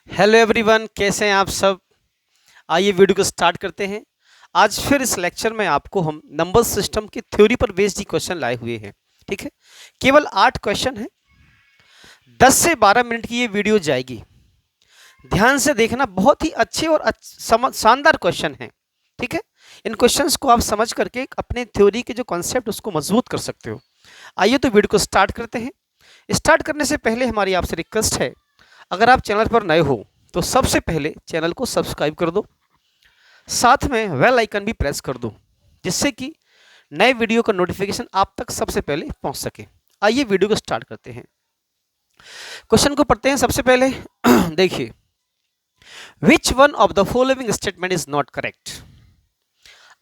Hello everyone, कैसे हैं आप सब। आइए वीडियो को स्टार्ट करते हैं। आज फिर इस लेक्चर में आपको हम नंबर सिस्टम की थ्योरी पर बेस्ड ही क्वेश्चन लाए हुए हैं। ठीक है, केवल 8 क्वेश्चन हैं। 10 से 12 मिनट की ये वीडियो जाएगी। ध्यान से देखना, बहुत ही अच्छे और शानदार क्वेश्चन हैं। ठीक है, इन क्वेश्चंस को आप समझ करके अपने थ्योरी के जो कॉन्सेप्ट उसको मजबूत कर सकते हो। आइए तो वीडियो को स्टार्ट करते हैं। स्टार्ट करने से पहले हमारी आपसे रिक्वेस्ट है, अगर आप चैनल पर नए हो तो सबसे पहले चैनल को सब्सक्राइब कर दो, साथ में बेल आइकन भी प्रेस कर दो, जिससे कि नए वीडियो का नोटिफिकेशन आप तक सबसे पहले पहुंच सके। आइए वीडियो को स्टार्ट करते हैं। क्वेश्चन को पढ़ते हैं सबसे पहले। देखिए, which one of the following statement is not correct,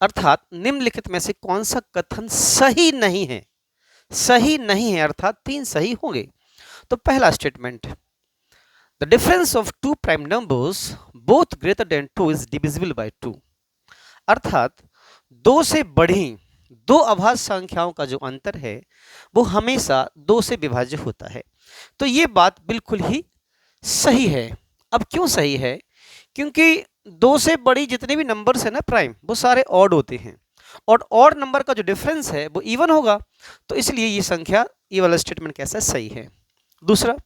अर्थात निम्नलिखित में से कौन सा कथन सही नहीं है। सही नहीं है अर्थात 3 सही होंगे। तो पहला statement, the difference of two prime numbers both greater than 2 is divisible by 2, अर्थात 2 से बढ़ी दो अभाज्य संख्याओं का जो अंतर है वो हमेशा 2 से विभाज्य होता है। तो ये बात बिल्कुल ही सही है। अब क्यों सही है? क्योंकि 2 से बड़ी जितने भी नंबर्स है ना प्राइम, वो सारे ऑड होते हैं और ऑड नंबर का जो डिफरेंस है वो इवन होगा। तो इसलिए ये संख्या, ये वाला स्टेटमेंट कैसा सही है। दूसरा,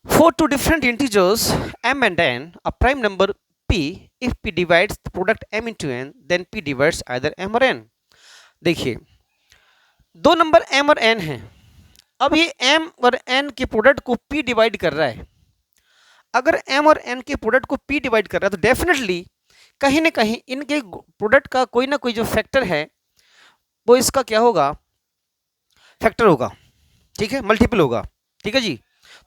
for two different integers m and n, a prime number p, if p divides the product m into n, then p divides either m or n। देखिए, दो नंबर m और n हैं। अब ये m और n के product को p divide कर रहा है। अगर m और n के प्रोडक्ट को p डिवाइड कर रहा है तो डेफिनेटली कहीं ना कहीं इनके प्रोडक्ट का कोई ना कोई जो फैक्टर है वो इसका क्या होगा, फैक्टर होगा। ठीक है, मल्टीपल होगा। ठीक है जी।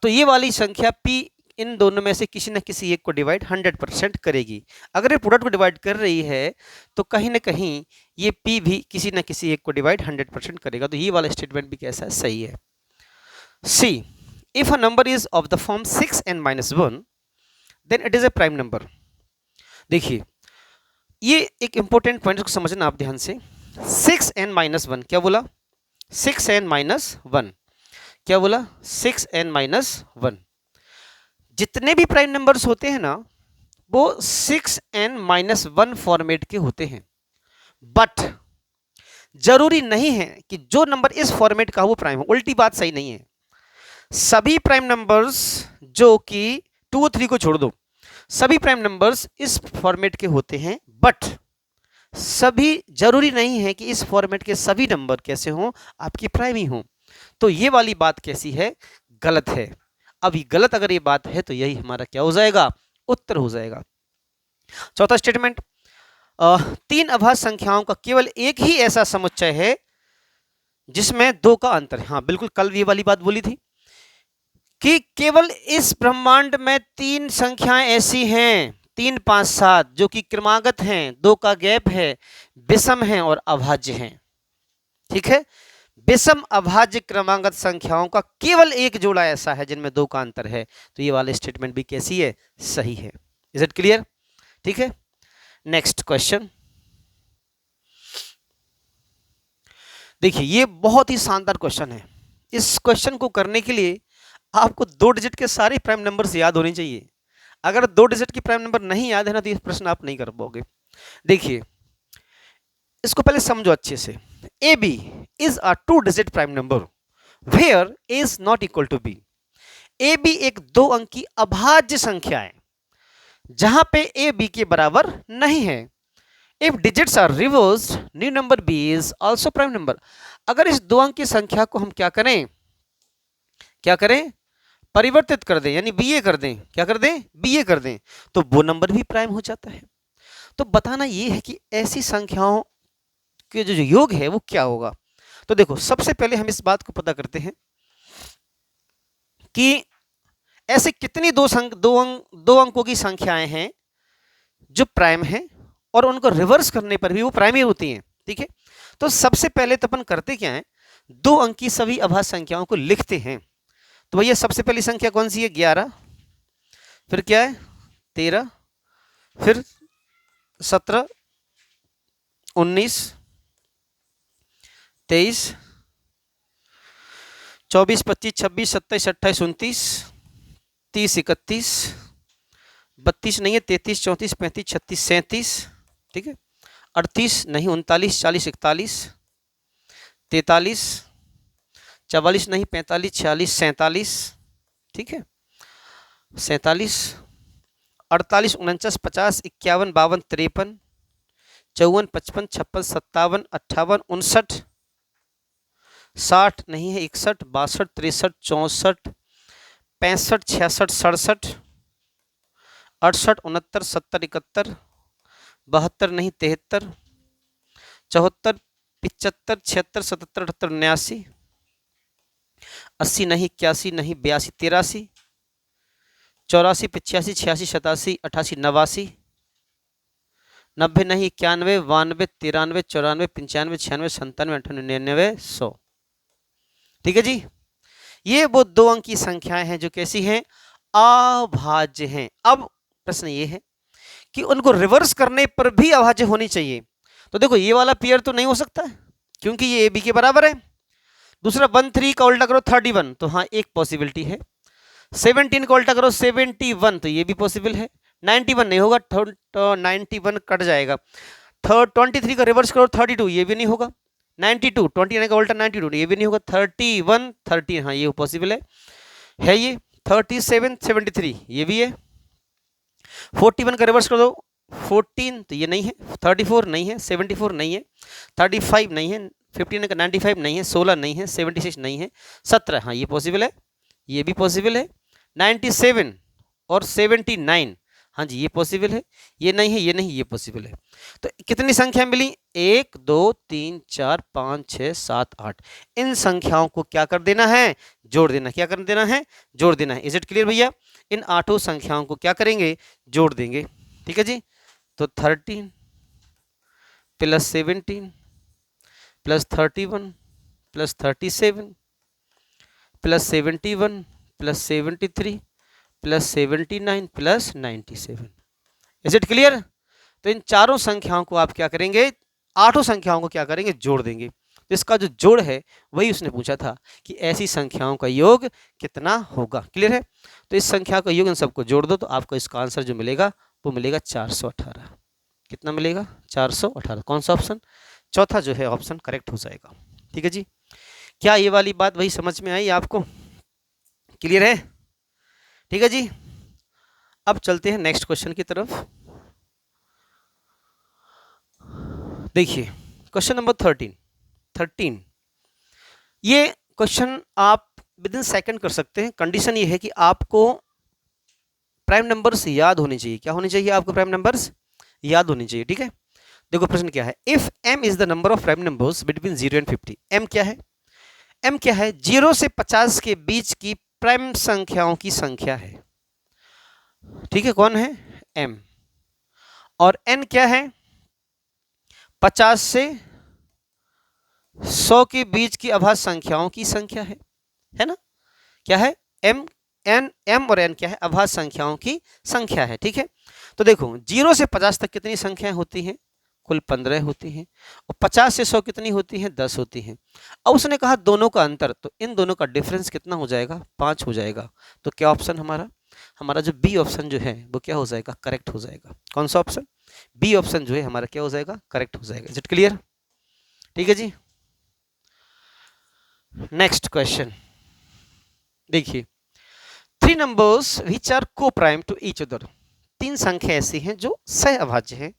तो ये वाली संख्या p इन दोनों में से किसी न किसी एक को डिवाइड 100% करेगी। अगर ये प्रोडक्ट को डिवाइड कर रही है तो कहीं ना कहीं ये p भी किसी न किसी एक को डिवाइड 100% करेगा। तो ये वाला स्टेटमेंट भी कैसा है, सही है। See, if a number is of the form 6n-1 then it is a prime number. देखिए, ये एक इंपॉर्टेंट पॉइंट को समझना आप ध्यान से। 6n-1 क्या बोला? 6n-1 क्या बोला? 6n-1। जितने भी प्राइम नंबर्स होते हैं ना वो 6n-1 फॉर्मेट के होते हैं, बट जरूरी नहीं है कि जो नंबर इस फॉर्मेट का वो प्राइम हो। उल्टी बात सही नहीं है। सभी प्राइम नंबर्स जो कि 2 और 3 को छोड़ दो, सभी प्राइम नंबर्स इस फॉर्मेट के होते हैं, बट सभी जरूरी नहीं है कि इस फॉर्मेट के सभी नंबर कैसे हों, आपकी प्राइम ही हों। तो ये वाली बात कैसी है, गलत है। अब ये गलत अगर ये बात है तो यही हमारा क्या हो जाएगा, उत्तर हो जाएगा। चौथा स्टेटमेंट, 3 अभाज्य संख्याओं का केवल एक ही ऐसा समुच्चय है जिसमें 2 का अंतर है। हाँ बिल्कुल, कल ये वाली बात बोली थी कि केवल इस ब्रह्मांड में 3 संख्याएं ऐसी हैं, 3, 5, 7, जो कि क्रमागत हैं, 2 का गैप है, विषम हैं और अभाज्य हैं। ठीक है, विषम अभाज्य क्रमागत संख्याओं का केवल एक जोड़ा ऐसा है जिनमें 2 का अंतर है। तो ये वाली स्टेटमेंट भी कैसी है, सही है। Is it clear? ठीक है, नेक्स्ट क्वेश्चन देखिए, ये बहुत ही शानदार क्वेश्चन है। इस क्वेश्चन को करने के लिए आपको 2 डिजिट के सारे प्राइम नंबर्स याद होने चाहिए। अगर 2 डिजिट की प्राइम नंबर नहीं याद है ना तो ये प्रश्न आप नहीं कर पाओगे। देखिए, इसको पहले समझो अच्छे से। A B is a 2 digit prime number where A is not equal to B. A B एक 2 अंक की अभाज्य संख्या है जहां पे ए बी के बराबर नहीं है। If digits are reversed, new number B is also prime number. अगर इस 2 अंक की संख्या को हम क्या करें, परिवर्तित कर दें, यानी बीए कर दें, क्या कर दें, बीए कर दें, तो वो नंबर भी प्राइम हो जाता है। तो बताना ये है कि ऐसी संख्याओं के जो योग है वो क्या होगा। तो देखो, सबसे पहले हम इस बात को पता करते हैं कि ऐसे कितनी दो अंकों की संख्याएं हैं जो प्राइम हैं और उनको रिवर्स करने पर भी वो प्राइम ही होती हैं। ठीक है, तो सबसे पहले तो अपन करते क्या है, 2 अंक की सभी अभाज्य संख्याओं को लिखते हैं। तो भैया सबसे पहली संख्या कौन सी है, 11, फिर क्या है 13, फिर 17, 19, 23, 24, 25, 26, 27, 28, 29, 30, 31, 32 नहीं है, 33, 34, 35, 36, 37, ठीक है। 38 नहीं, 39, 40, 41, 43, 44 नहीं, 45, 46, 47, ठीक है, 47, 48, 49, 50, 51, 52, 53, 54, 55, 56, 57, 58, 59, 60 नहीं है, 61, 62, 63, 64, 65, 66, 67, 68, 69, 70, 71, 72 नहीं, 73, 74, 75, 76, 77, 78, 79, 80 नहीं, 81 नहीं, 82, 83, 84, 85, 86, 87, 88, 89, 90 नहीं, 91, 92, 93, 94, 95, 96, 97, 98, 99, 100, ठीक है जी। ये वो दो अंक की संख्याएं हैं जो कैसी हैं, अभाज्य हैं। अब प्रश्न ये है कि उनको रिवर्स करने पर भी अभाज्य होनी चाहिए। तो देखो ये वाला पेयर तो नहीं हो सकता है क्योंकि ये ए बी के बराबर है। दूसरा 13 का उल्टा करो 31, तो हाँ एक पॉसिबिलिटी है। 17 का उल्टा करो 71, तो ये भी पॉसिबल है। 91 नहीं होगा, 91 कट जाएगा। 23 का रिवर्स करो 32, ये भी नहीं होगा। 92, 29 का उल्टा 92, ये भी नहीं होगा। 31, 30, हाँ ये पॉसिबल है ये। 37, 73, ये भी है। 41 का रिवर्स कर दो 14, तो ये नहीं है। 34 नहीं है, 74 नहीं है, 35 नहीं है, 15 का 95 नहीं है, 16 नहीं है, 76 नहीं है, 17, हाँ ये पॉसिबल है, ये भी पॉसिबल है। 97 और 79, हाँ जी ये पॉसिबल है। ये नहीं है, ये नहीं, ये पॉसिबल है। तो कितनी संख्या मिली, 1 2 3 4 5 6 7 8। इन संख्याओं को क्या कर देना है, जोड़ देना। क्या कर देना है, जोड़ देना है। इज इट क्लियर भैया? इन 8 संख्याओं को क्या करेंगे, जोड़ देंगे, ठीक है जी। तो 13 plus 17 plus 31 plus 37 plus 71 plus 73 plus 79 plus 97। Is it clear? तो इन चारों संख्याओं को आप क्या करेंगे, 8 संख्याओं को क्या करेंगे, जोड़ देंगे। तो इसका जो जोड़ है वही उसने पूछा था कि ऐसी संख्याओं का योग कितना होगा। क्लियर है? तो इस संख्या का योग इन सबको जोड़ दो तो आपको इसका आंसर जो मिलेगा वो मिलेगा 418। कितना मिलेगा, 418। कौन सा ऑप्शन, चौथा जो है ऑप्शन करेक्ट हो जाएगा। ठीक है जी। क्या ये वाली बात वही समझ में आई आपको? क्लियर है? ठीक है जी। अब चलते हैं नेक्स्ट क्वेश्चन की तरफ। देखिए क्वेश्चन नंबर 13। ये क्वेश्चन आप विद इन सेकंड कर सकते हैं। कंडीशन ये है कि आपको प्राइम नंबर्स याद होने चाहिए। क्या होने चाहिए आपको, प्राइम नंबर्स याद होने चाहिए। ठीक है, देखो प्रश्न क्या है, if m is the number of prime numbers between 0 and 50। m क्या है, m क्या है, 0 से 50 के बीच की प्राइम संख्याओं की संख्या है। ठीक है, कौन है, m। और n क्या है, 50 से 100 के बीच की अभाज्य संख्याओं की संख्या है ना। क्या है, m और n क्या है, अभाज्य संख्याओं की संख्या है। ठीक है, तो देखो 0 से 50 तक कितनी संख्याएं होती हैं, कुल 15 होती हैं। और 50 से 100 कितनी होती हैं, 10 होती हैं। अब उसने कहा दोनों का अंतर, तो इन दोनों का डिफरेंस कितना हो जाएगा, 5 हो जाएगा। तो क्या ऑप्शन हमारा जो बी ऑप्शन जो है वो क्या हो जाएगा, करेक्ट हो जाएगा। कौन सा ऑप्शन, बी ऑप्शन जो है हमारा क्या हो जाएगा, करेक्ट हो जाएगा। Is it clear? ठीक है जी। नेक्स्ट क्वेश्चन देखिए, 3 नंबर्स विच आर को प्राइम टू ईच अदर। 3 संख्या ऐसी हैं जो सह अभाज्य हैं,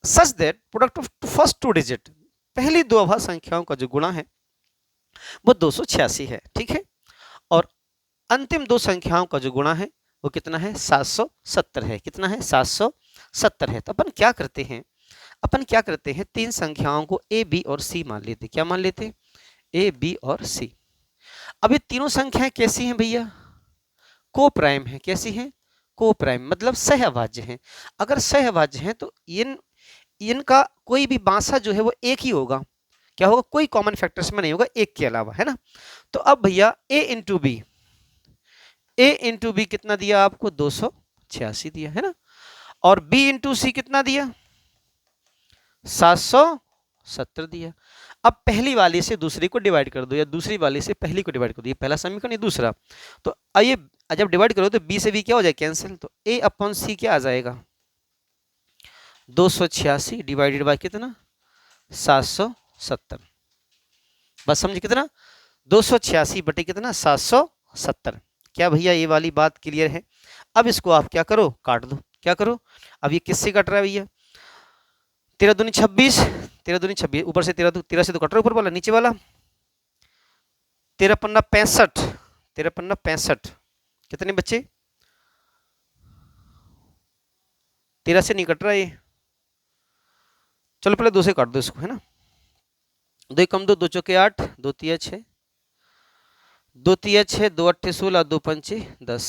such that product of first 2 digit, पहली 2 अभाज्य संख्याओं का जो गुणा है वो 286 है। ठीक है, और अंतिम 2 संख्याओं का जो गुणा है वो कितना है, 770 है। कितना है, 770 है। तो अपन क्या करते हैं, 3 संख्याओं को ए बी और सी मान लेते। क्या मान लेते, ए बी और सी। अब ये तीनों संख्याएं कैसी हैं भैया, को प्राइम है। कैसी हैं, को प्राइम, मतलब सह अभाज्य हैं। अगर सह अभाज्य हैं तो इनका कोई भी बांसा जो है वो एक ही होगा। क्या होगा, कोई कॉमन फैक्टर्स में नहीं होगा एक के अलावा, है ना। तो अब भैया a इंटू बी कितना दिया आपको, 286 दिया, है ना। और b इंटू सी कितना दिया, 770 दिया। अब पहली वाली से दूसरी को डिवाइड कर दो या दूसरी वाली से पहली को डिवाइड कर दो, ये पहला समीकरण ये दूसरा। तो आइए जब डिवाइड करो तो b से b क्या हो जाए कैंसिल, तो a अपॉन सी क्या आ जाएगा 286 डिवाइडेड बाय कितना 770। बस समझ कितना 286 बटे कितना 770। क्या भैया ये वाली बात क्लियर है? अब इसको आप क्या करो काट दो, क्या करो अब ये किससे कट रहा है भैया 13 दूनी 26, 13 दूनी 26 ऊपर से 13 से तो कट रहा है ऊपर वाला नीचे वाला 13 पन्ना 65, 13 पन्ना 65 कितने बच्चे 13 से नहीं कट रहा ये, चलो पहले 2 से काट दो इसको है ना, 2 कम 2 2 चौके 8 2 तिया 6 2 तिया 6 2 अट्ठे 16 2 पंचे 10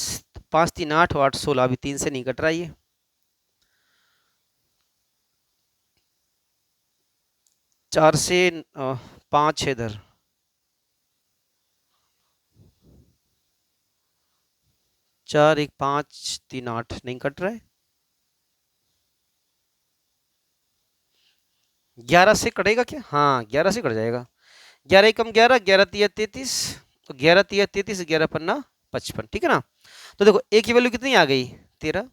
5 3 8 8 16 अभी 3 से नहीं कट रहा ये 4 से 5 है इधर 4 1 5 3 8 नहीं कट रहा है 11 से कटेगा क्या? हाँ 11 से कट जाएगा 11 कम 11 11 तिया 33 तो 11 तिया 33 11 पन्ना 55 ठीक है ना। तो देखो a की वैल्यू कितनी आ गई 13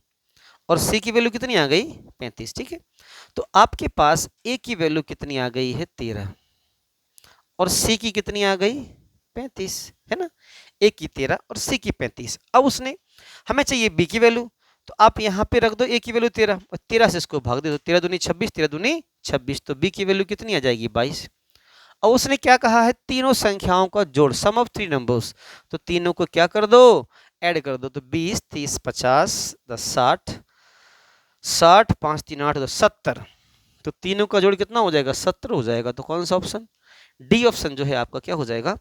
और c की वैल्यू कितनी आ गई 35 ठीक है। तो आपके पास a की वैल्यू कितनी आ गई है 13 और c की कितनी आ गई 35 है ना, a की 13 और c की 35। अब उसने हमें चाहिए b की वैल्यू तो आप यहाँ पे रख दो a की वैल्यू 13 और 13 से इसको भाग दे दो 13 दूनी 26 13 दूनी 26 तो b की वैल्यू कितनी आ जाएगी 22। और उसने क्या कहा है तीनों संख्याओं का जोड़ सम ऑफ 3 नंबर्स, तो तीनों को क्या कर दो ऐड कर दो तो 20 30 50 10 60 60 5 3 8 10 70 तो तीनों का जोड़ कितना हो जाएगा 70 हो जाएगा। तो कौन सा ऑप्शन डी ऑप्शन जो है आपका क्या हो जाएगा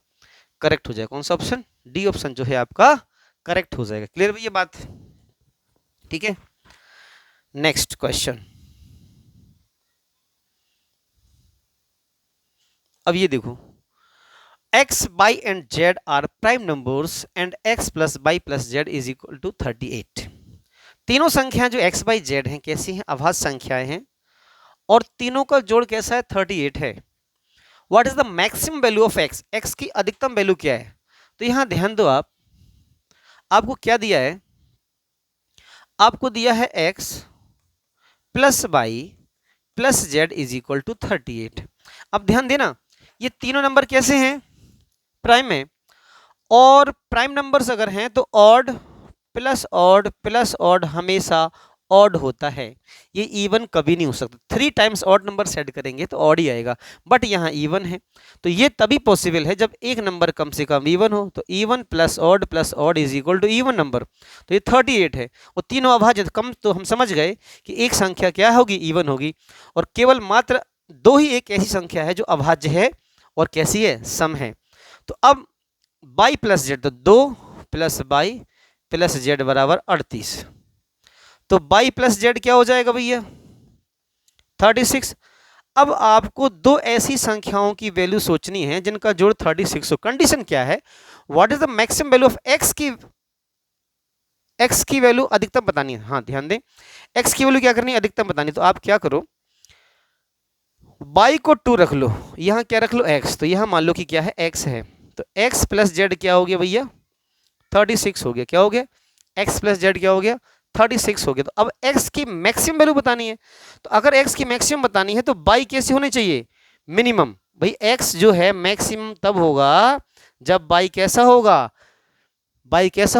करेक्ट हो जाएगा। कौन सा ऑप्शन डी ऑप्शन जो है आपका करेक्ट हो जाएगा। क्लियर भैया बात ठीक है। नेक्स्ट क्वेश्चन अब ये देखो x, y and z are prime numbers and x plus y plus z is equal to 38। तीनों संख्याएं जो x, y, z हैं कैसी हैं अभाज्य संख्याएं हैं और तीनों का जोड़ कैसा है 38 है। What is the maximum value of x, x की अधिकतम वैल्यू क्या है? तो यहां ध्यान दो आपको क्या दिया है आपको दिया है x plus y plus z is equal to 38। अब ध्यान देना ये तीनों नंबर कैसे हैं प्राइम है और प्राइम नंबर्स अगर हैं तो ऑड प्लस ऑड हमेशा ऑड होता है, ये इवन कभी नहीं हो सकता। 3 टाइम्स ऑड नंबर सेट करेंगे तो ऑड ही आएगा बट यहाँ इवन है तो ये तभी पॉसिबल है जब एक नंबर कम से कम इवन हो। तो even plus odd is equal to even number तो ये 38 है और तीनों अभाज्य कम तो हम समझ गए कि एक संख्या क्या होगी इवन होगी और केवल मात्र 2 ही एक ऐसी संख्या है जो अभाज्य है और कैसी है सम है। तो अब y प्लस जेड तो 2 प्लस y प्लस जेड बराबर 38 तो y प्लस जेड क्या हो जाएगा भैया 36। अब आपको 2 ऐसी संख्याओं की वैल्यू सोचनी है जिनका जोड़ 36 हो। कंडीशन क्या है what is the maximum value of x की वैल्यू अधिकतम बतानी है। हाँ ध्यान दें x की वैल्यू क्या करनी है अधिकतम बतानी। तो आप क्या करो y को 2 रख लो यहाँ क्या रख लो x तो यहाँ मान लो कि क्या है x है तो x प्लस जेड क्या हो गया भैया 36 हो गया। क्या हो गया x प्लस जेड क्या हो गया 36 हो गया। तो अब x की मैक्सिमम वैल्यू बतानी है तो अगर x की मैक्सिमम बतानी है तो y कैसे होने चाहिए मिनिमम। भाई x जो है मैक्सिमम तब होगा जब y कैसा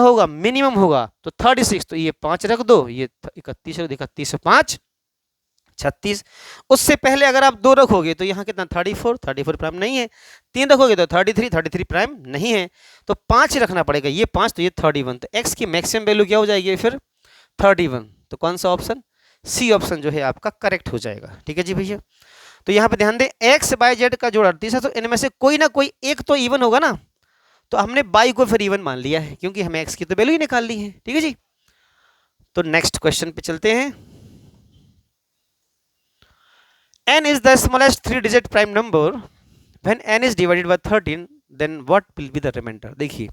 होगा मिनिमम होगा। तो 36 तो ये 5 रख दो ये 31 रख दो 31 5 36। उससे पहले अगर आप 2 रखोगे तो यहाँ कितना 34 प्राइम नहीं है। 3 रखोगे तो 33 प्राइम नहीं है तो 5 रखना पड़ेगा ये 5 तो ये 31 तो x की मैक्सिमम वैल्यू क्या हो जाएगी फिर 31। तो कौन सा ऑप्शन सी ऑप्शन जो है आपका करेक्ट हो जाएगा। ठीक है जी भैया। तो यहाँ पे ध्यान दें x बाय जेड का जोड़ 38 है तो इनमें से कोई ना कोई एक तो इवन होगा ना तो हमने y को फिर इवन मान लिया है क्योंकि हमें x की तो वैल्यू ही निकाल ली है। ठीक है जी। तो नेक्स्ट क्वेश्चन पे चलते हैं। n is the smallest 3-digit prime number when n is divided by 13 then what will be the remainder। देखिए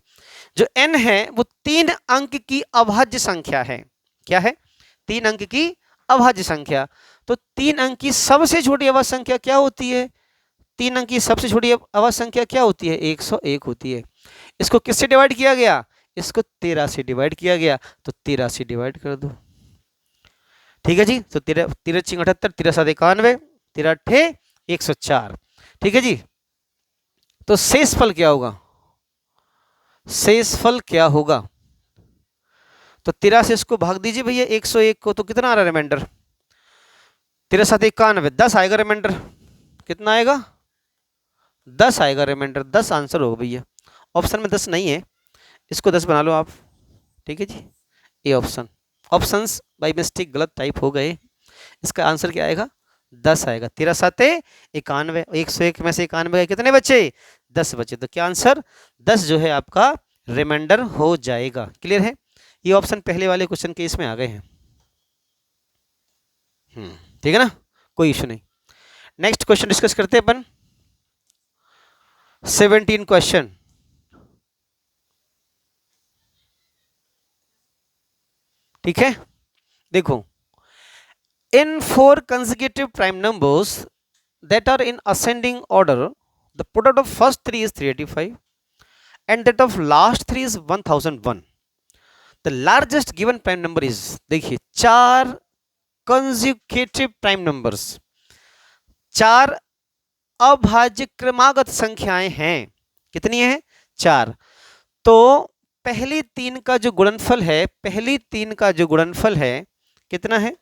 जो n है वो 3 अंक की अभाज्य संख्या है। क्या है 3 अंक की अभाज्य संख्या। तो 3 अंक की सबसे छोटी अभाज्य संख्या क्या होती है 3 अंक की सबसे छोटी अवध संख्या क्या होती है? 101 होती है। इसको किससे डिवाइड किया गया? इसको 13 से डिवाइड किया गया, तो 13 से डिवाइड कर दो। ठीक है जी, तो 13 13 78, 13 7 91, 13 8 104। ठीक है जी, तो शेषफल क्या होगा? शेषफल क्या होगा? तो 13 से इसको भाग दीजिए भैया 101 को, तो कितना आ रहा है रिमाइंडर? 13 7 91, 10 आएगा रिमाइंडर। कितना आएगा? 10 आएगा रिमाइंडर। 10 आंसर होगा भैया। ऑप्शन में 10 नहीं है, इसको 10 बना लो आप। ठीक है जी, A option. Options by mistake गलत टाइप हो गए। इसका आंसर क्या आएगा? 10 आएगा। 13 7 91, 101 में से 91 कितने बचे? 10 बचे। तो क्या आंसर 10 जो है आपका रिमाइंडर हो जाएगा। क्लियर है? ये ऑप्शन पहले वाले क्वेश्चन के इसमें आ गए हैं। ठीक है ना, कोई इशू नहीं। नेक्स्ट क्वेश्चन डिस्कस करते हैं अपन। 17 क्वेश्चन। ठीक है, देखो, in 4 consecutive prime numbers that are in ascending order, the product of first 3 is 385 and that of last 3 is 1001. The largest given prime number is, देखिए 4 consecutive prime numbers, 4 अभाज्य क्रमागत संख्याएं हैं। कितनी है? 4। तो पहली 3 का जो गुणनफल है, पहली 3 का जो गुणनफल है कितना है?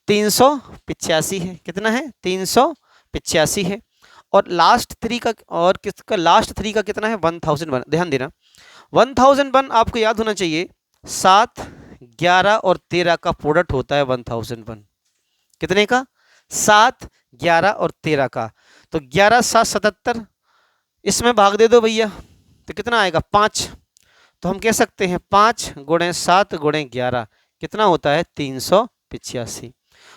385 है। कितना है? 385 है। और लास्ट 3 का, और किसका लास्ट 3 का कितना है? 1001। ध्यान देना, 1001 आपको याद होना चाहिए, 7 11 और 13 का प्रोडक्ट होता है 1001। कितने का? 7 11 और 13 का। तो 11 7 77, इसमें भाग दे दो भैया, तो कितना आएगा? 5। तो हम कह सकते हैं 5 गुणे 7 गुणे 11 कितना होता है? 385।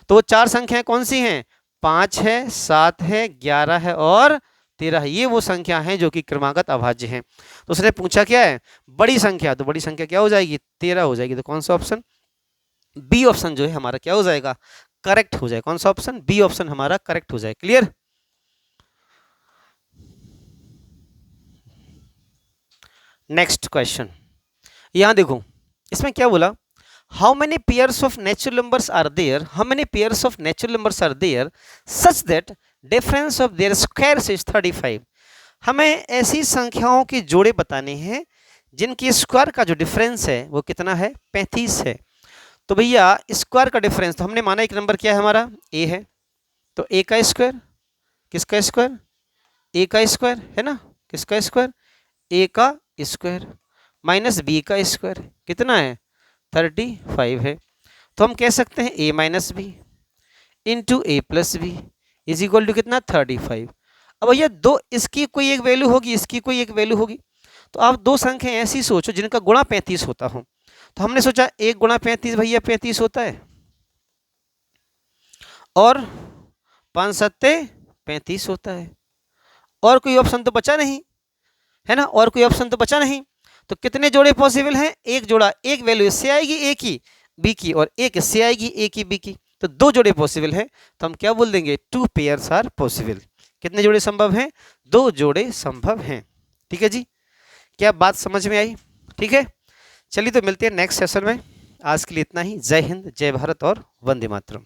तो वो 4 संख्याएं कौन सी हैं? 5 है, 7 है, 11 है और 13 है। ये वो संख्या हैं जो कि क्रमागत अभाज्य हैं। तो उसने पूछा क्या है? बड़ी संख्या। तो बड़ी संख्या क्या हो जाएगी? 13 हो जाएगी। तो कौन सा ऑप्शन? बी ऑप्शन जो है हमारा क्या हो जाएगा? करेक्ट हो जाएगा। कौन सा ऑप्शन? बी ऑप्शन हमारा करेक्ट हो जाएगा। क्लियर? नेक्स्ट क्वेश्चन, यहां देखो, इसमें क्या बोला? How many pairs of natural numbers are there? How many pairs of natural numbers are there such that difference of their squares is 35? हमें ऐसी संख्याओं के जोड़े बताने हैं जिनकी स्क्वायर का जो डिफरेंस है वो कितना है? 35 है। तो भैया स्क्वायर का डिफरेंस, तो हमने माना एक नंबर क्या है हमारा? ए है। तो ए का स्क्वायर, किसका स्क्वायर? ए का स्क्वायर है ना। किसका स्क्वायर? ए का स्क्वायर माइनस बी का स्क्वायर कितना है? 35 है। तो हम कह सकते हैं a minus B into A plus B is equal to कितना? 35। अब भैया दो, इसकी कोई एक वैल्यू होगी, इसकी कोई एक वैल्यू होगी। तो आप दो संख्या ऐसी सोचो जिनका गुणा 35 होता हो। तो हमने सोचा 1 गुणा 35 भैया 35 होता है, और 5 सत्ते 35 होता है। और कोई ऑप्शन तो बचा नहीं है ना, और कोई ऑप्शन तो बचा नहीं। तो कितने जोड़े पॉसिबल हैं? एक जोड़ा, एक वैल्यू इससे आएगी ए की बी की, और एक इससे आएगी ए की बी की। तो 2 जोड़े पॉसिबल है। तो हम क्या बोल देंगे? 2 पेयर्स आर पॉसिबल। कितने जोड़े संभव हैं? 2 जोड़े संभव हैं। ठीक है जी, क्या बात समझ में आई? ठीक है, चलिए तो मिलते हैं नेक्स्ट सेशन में। आज के लिए इतना ही। जय हिंद, जय भारत और वंदे मातरम।